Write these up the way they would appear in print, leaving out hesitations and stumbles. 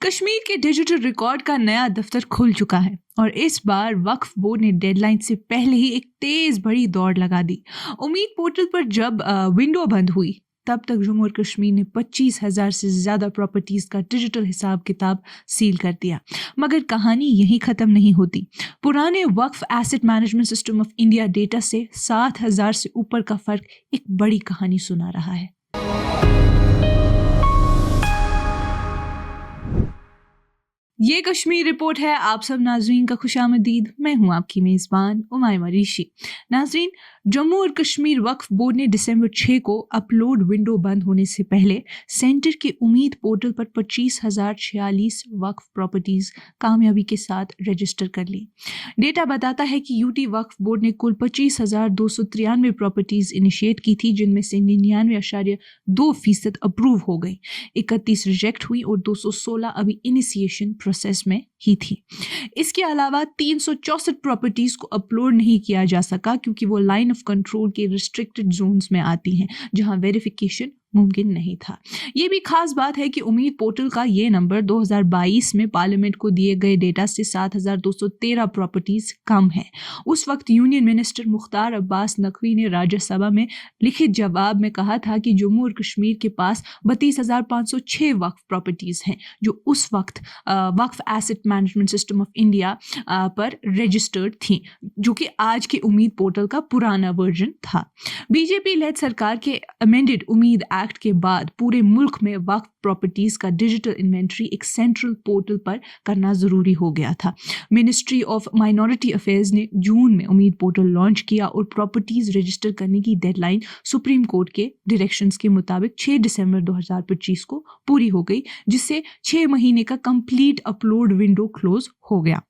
कश्मीर के digital record का नया दफ्तर खुल चुका है और इस बार वक्फ बोर्ड ने डेडलाइन से पहले ही एक तेज बड़ी दौड़ लगा दी। उम्मीद पोर्टल पर जब विंडो बंद हुई तब तक जम्मू और कश्मीर ने 25,000 से ज़्यादा प्रॉपर्टीज़ का डिजिटल हिसाब किताब सील कर दिया। मगर कहानी यहीं ख़त्म नहीं होती। पुराने Waqf asset management system of India data से 7,000 से ऊपर का फ़र्क एक बड़ी कहानी सुना रहा है। ये कश्मीर रिपोर्ट है। आप सब नाजरीन का खुशामदीद। मैं हूं आपकी मेज़बान उमाइमा ऋषि। नाजरीन, जम्मू और कश्मीर वक्फ बोर्ड ने दिसंबर 6 को अपलोड विंडो बंद होने से पहले सेंटर के उम्मीद पोर्टल पर 25,046 वक्फ प्रॉपर्टीज़ कामयाबी के साथ रजिस्टर कर ली। डेटा बताता है कि यूटी वक्फ बोर्ड ने कुल 25,293 प्रॉपर्टीज़ इनिशिएट की थी, जिनमें से 99.2% अप्रूव हो गई, 31 रिजेक्ट हुई और 216 अभी इनिशिएशन प्रोसेस में ही थी। इसके अलावा 364 प्रॉपर्टीज को अपलोड नहीं किया जा सका क्योंकि वो लाइन ऑफ कंट्रोल के रिस्ट्रिक्टेड जोन्स में आती हैं, जहां वेरिफिकेशन मुमकिन नहीं था। ये भी खास बात है कि उम्मीद पोर्टल का ये नंबर 2022 में पार्लियामेंट को दिए गए डेटा से 7,213 प्रॉपर्टीज कम है। उस वक्त यूनियन मिनिस्टर मुख्तार अब्बास नकवी ने राज्यसभा में लिखित जवाब में कहा था कि जम्मू और कश्मीर के पास 32,506 वक्फ प्रॉपर्टीज हैं, जो उस वक्त Waqf asset management system of India पर रजिस्टर्ड थी, जो कि आज के उम्मीद पोर्टल का पुराना वर्जन था। बीजेपी लेड सरकार के अमेंडेड उम्मीद एक्ट के बाद पूरे मुल्क में वक्फ प्रॉपर्टीज का डिजिटल इन्वेंट्री एक सेंट्रल पोर्टल पर करना जरूरी हो गया था। मिनिस्ट्री ऑफ माइनॉरिटी अफेयर्स ने जून में उम्मीद पोर्टल लॉन्च किया और प्रॉपर्टीज रजिस्टर करने की डेडलाइन सुप्रीम कोर्ट के डायरेक्शंस के मुताबिक 6 दिसंबर 2025 को पूरी हो गई, जिससे 6 महीने का कंप्लीट अपलोड विंडो क्लोज हो गया।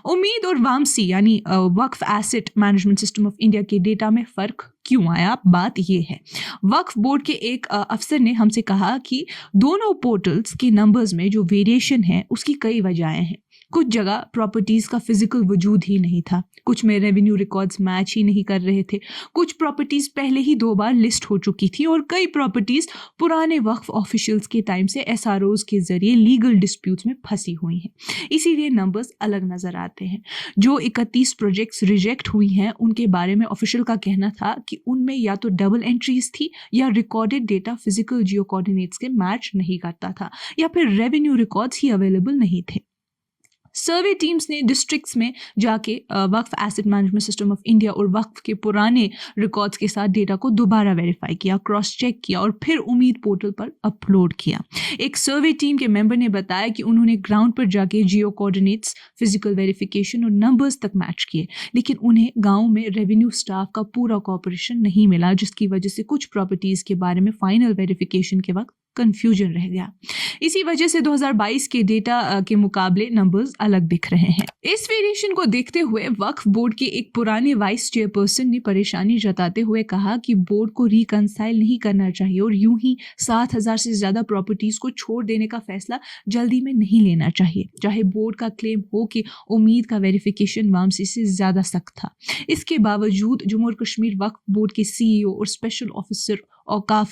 उम्मीद और वामसी यानी Waqf asset management system of India के डेटा में फर्क क्यों आया? बात यह है, वक्फ बोर्ड के एक अफसर ने हमसे कहा कि दोनों पोर्टल्स के नंबर्स में जो वेरिएशन है उसकी कई वजहें हैं। कुछ जगह प्रॉपर्टीज का फिजिकल वजूद ही नहीं था, कुछ में रेवेन्यू रिकॉर्ड्स मैच ही नहीं कर रहे थे, कुछ प्रॉपर्टीज पहले ही 2 बार लिस्ट हो चुकी थी और कई प्रॉपर्टीज पुराने वक्फ ऑफिशियल्स के टाइम से एसआरओज के जरिए लीगल डिस्प्यूट्स में फंसी हुई हैं। इसीलिए नंबर्स अलग नजर आते हैं। जो 31 प्रोजेक्ट्स रिजेक्ट हुई हैं उनके बारे में ऑफिशियल का कहना था कि उनमें या तो डबल एंट्रीज थी या रिकॉर्डेड डेटा फिजिकल जियो कोऑर्डिनेट्स के मैच नहीं करता था या फिर रेवेन्यू रिकॉर्ड्स ही अवेलेबल नहीं थे। सर्वे टीम्स ने डिस्ट्रिक्ट्स में जाके Waqf asset management system of India और वक्फ के पुराने रिकॉर्ड्स के साथ डेटा को दोबारा वेरीफाई किया, क्रॉस चेक किया और फिर उम्मीद पोर्टल पर अपलोड किया। एक सर्वे टीम के मेंबर ने बताया कि उन्होंने ग्राउंड पर जाके जियो कोऑर्डिनेट्स, फिजिकल वेरिफिकेशन और नंबर्स तक मैच किए, लेकिन उन्हें गाँव में रेवेन्यू स्टाफ का पूरा कोऑपरेशन नहीं मिला, जिसकी वजह से कुछ प्रॉपर्टीज के बारे में फाइनल वेरिफिकेशन के वक्त कंफ्यूजन रह गया। इसी वजह से 2022 के डेटा के मुकाबले नंबर्स अलग दिख रहे हैं। इस वेरिएशन को देखते हुए वक्फ बोर्ड के एक पुराने वाइस चेयरपर्सन ने परेशानी जताते हुए कहा कि बोर्ड को रिकंसाइल नहीं करना चाहिए और यूं ही 7,000 से ज्यादा प्रॉपर्टीज को छोड़ देने का फैसला जल्दी में नहीं लेना चाहिए, चाहे बोर्ड का क्लेम हो कि उम्मीद का वेरिफिकेशन वामसी से ज्यादा सख्त था। इसके बावजूद जम्मू और कश्मीर वक्फ बोर्ड के सीईओ और स्पेशल ऑफिसर औकाफ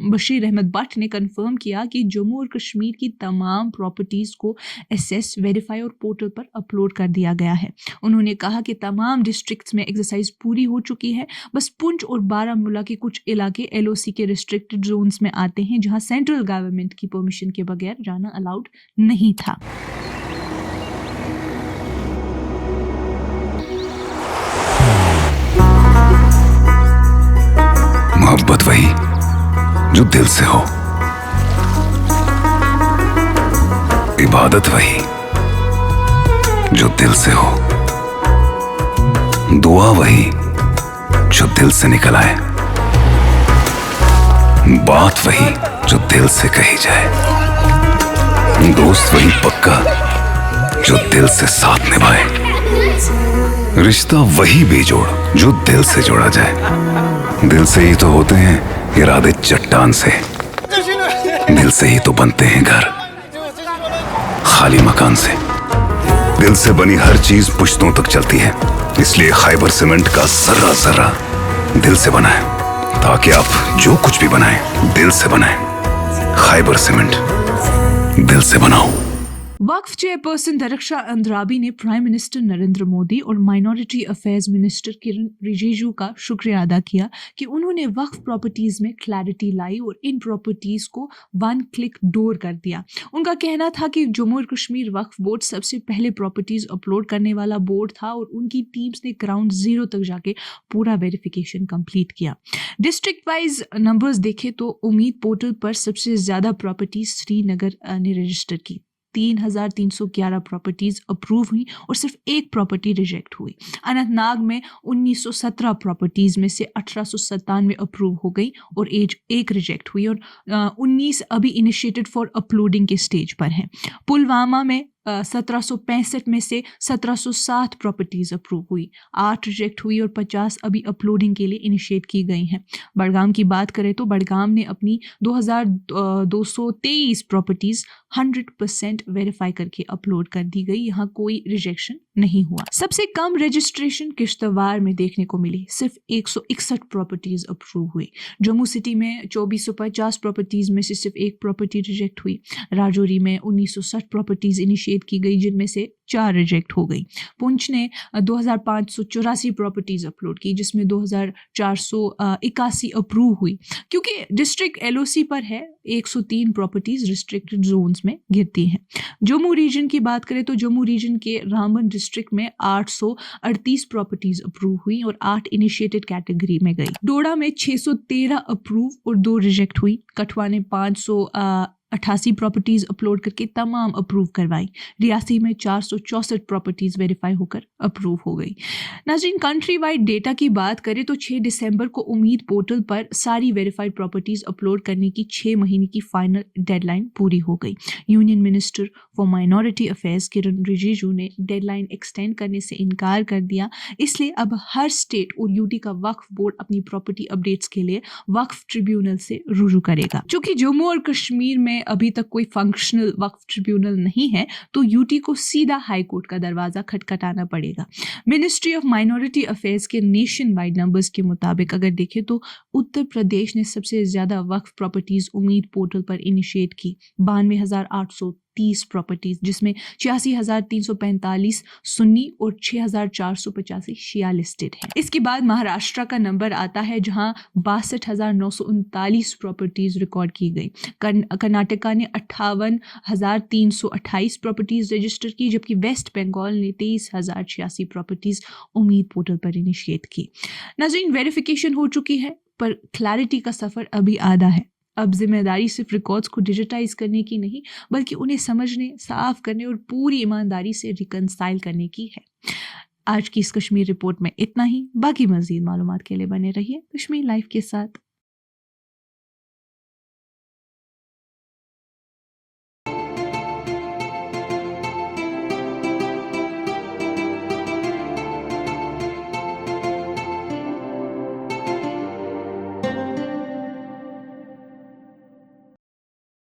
बशीर अहमद बट ने कंफर्म किया कि जम्मू और कश्मीर की तमाम प्रॉपर्टीज़ को एसेस, वेरीफाई और पोर्टल पर अपलोड कर दिया गया है। उन्होंने कहा कि तमाम डिस्ट्रिक्ट्स में एक्सरसाइज पूरी हो चुकी है, बस पुंछ और बारामूला के कुछ इलाके एलओसी के रिस्ट्रिक्टेड जोन्स में आते हैं, जहां सेंट्रल गवर्नमेंट की परमिशन के बगैर जाना अलाउड नहीं था। मोहब्बत वही जो दिल से हो, इबादत वही जो दिल से हो, दुआ वही जो दिल से निकल आए, बात वही जो दिल से कही जाए, दोस्त वही पक्का जो दिल से साथ निभाए, रिश्ता वही बेजोड़ जो दिल से जोड़ा जाए। दिल से ही तो होते हैं इरादे चट्टान से, दिल से ही तो बनते हैं घर खाली मकान से। दिल से बनी हर चीज पुश्तों तक चलती है, इसलिए खैबर सीमेंट का जर्रा जर्रा दिल से बना है, ताकि आप जो कुछ भी बनाएं दिल से बनाएं। खैबर सीमेंट, दिल से बनाओ। वक्फ चेयरपर्सन दरक्षा अंद्राबी ने प्राइम मिनिस्टर नरेंद्र मोदी और माइनॉरिटी अफेयर्स मिनिस्टर किरण रिजिजू का शुक्रिया अदा किया कि उन्होंने वक्फ प्रॉपर्टीज में क्लैरिटी लाई और इन प्रॉपर्टीज को वन क्लिक डोर कर दिया। उनका कहना था कि जम्मू और कश्मीर वक्फ बोर्ड सबसे पहले प्रॉपर्टीज अपलोड करने वाला बोर्ड था और उनकी टीम्स ने ग्राउंड जीरो तक जाके पूरा वेरिफिकेशन कंप्लीट किया। डिस्ट्रिक्ट वाइज नंबर्स देखें तो उम्मीद पोर्टल पर सबसे ज्यादा प्रॉपर्टीज श्रीनगर ने रजिस्टर की, 3,311 प्रॉपर्टीज अप्रूव हुई और सिर्फ एक प्रॉपर्टी रिजेक्ट हुई। अनंतनाग में 1917 प्रॉपर्टीज में से 1897 अप्रूव हो गई और एक रिजेक्ट हुई और 19 अभी इनिशिएटेड फॉर अपलोडिंग के स्टेज पर हैं। पुलवामा में 1765 में से 1707 प्रॉपर्टीज अप्रूव हुई, 8 रिजेक्ट हुई और 50 अभी अपलोडिंग के लिए इनिशिएट की गई हैं। बड़गाम की बात करें तो बड़गाम ने अपनी 2223 प्रॉपर्टीज 100% वेरीफाई करके अपलोड कर दी गई, यहाँ कोई रिजेक्शन नहीं हुआ। सबसे कम रजिस्ट्रेशन किश्तवाड़ में देखने को मिली, सिर्फ 161 प्रॉपर्टीज अप्रूव हुई। जम्मू सिटी में 2450 प्रॉपर्टीज में से सिर्फ एक प्रॉपर्टी रिजेक्ट हुई। राजौरी में 1960 प्रॉपर्टीज इनिशिएट की गई जिनमें से 4 रिजेक्ट हो गई। पुंछ ने 2584 प्रॉपर्टीज अपलोड की जिसमें 2481 अप्रूव हुई। क्योंकि डिस्ट्रिक्ट एलओसी पर है, 103 प्रॉपर्टीज रिस्ट्रिक्टेड जोन्स में गिरती हैं। जम्मू रीजन की बात करें तो जम्मू रीजन के रामबन डिस्ट्रिक्ट में 838 प्रॉपर्टीज अप्रूव हुई और 8 इनिशिएटेड कैटेगरी में गई। डोडा में 613 अप्रूव और 2 रिजेक्ट हुई। कठुआ ने 588 प्रॉपर्टीज अपलोड करके तमाम अप्रूव करवाई। रियासी में 464 प्रॉपर्टीज वेरीफाई होकर अप्रूव हो गई। नाज़रीन, कंट्री वाइड डेटा की बात करें तो 6 दिसंबर को उम्मीद पोर्टल पर सारी वेरीफाइड प्रॉपर्टीज अपलोड करने की 6 महीने की फाइनल डेडलाइन पूरी हो गई। Union minister for minority affairs Kiren Rijiju ने डेडलाइन एक्सटेंड करने से इनकार कर दिया, इसलिए अब हर स्टेट और यूटी का वक्फ बोर्ड अपनी प्रॉपर्टी अपडेट्स के लिए वक्फ ट्रिब्यूनल से रुजू करेगा। चूंकि जम्मू और कश्मीर में अभी तक कोई फंक्शनल वक्फ ट्रिब्यूनल नहीं है तो यूटी को सीधा हाई कोर्ट का दरवाजा खटखटाना पड़ेगा। मिनिस्ट्री ऑफ माइनॉरिटी अफेयर्स के नेशन वाइड नंबर्स के मुताबिक अगर देखें तो उत्तर प्रदेश ने सबसे ज्यादा वक्फ प्रॉपर्टीज उम्मीद पोर्टल पर इनिशिएट की, 92,830 प्रॉपर्टीज, जिसमें 86,345 सुन्नी और 6,485 शिया लिस्टेड है। इसके बाद महाराष्ट्र का नंबर आता है जहां 62,939 प्रॉपर्टीज रिकॉर्ड की गई। कर्नाटका ने 58,328 प्रॉपर्टीज रजिस्टर की, जबकि वेस्ट बंगाल ने 23,086 प्रॉपर्टीज उम्मीद पोर्टल पर इनिशिएट की। नाज़रीन, वेरिफिकेशन हो चुकी है पर क्लैरिटी का सफर अभी आधा है। अब जिम्मेदारी सिर्फ रिकॉर्ड्स को डिजिटाइज करने की नहीं बल्कि उन्हें समझने, साफ करने और पूरी ईमानदारी से रिकंसाइल करने की है। आज की इस कश्मीर रिपोर्ट में इतना ही। बाकी मजीद मालूमात के लिए बने रहिए कश्मीर लाइव के साथ।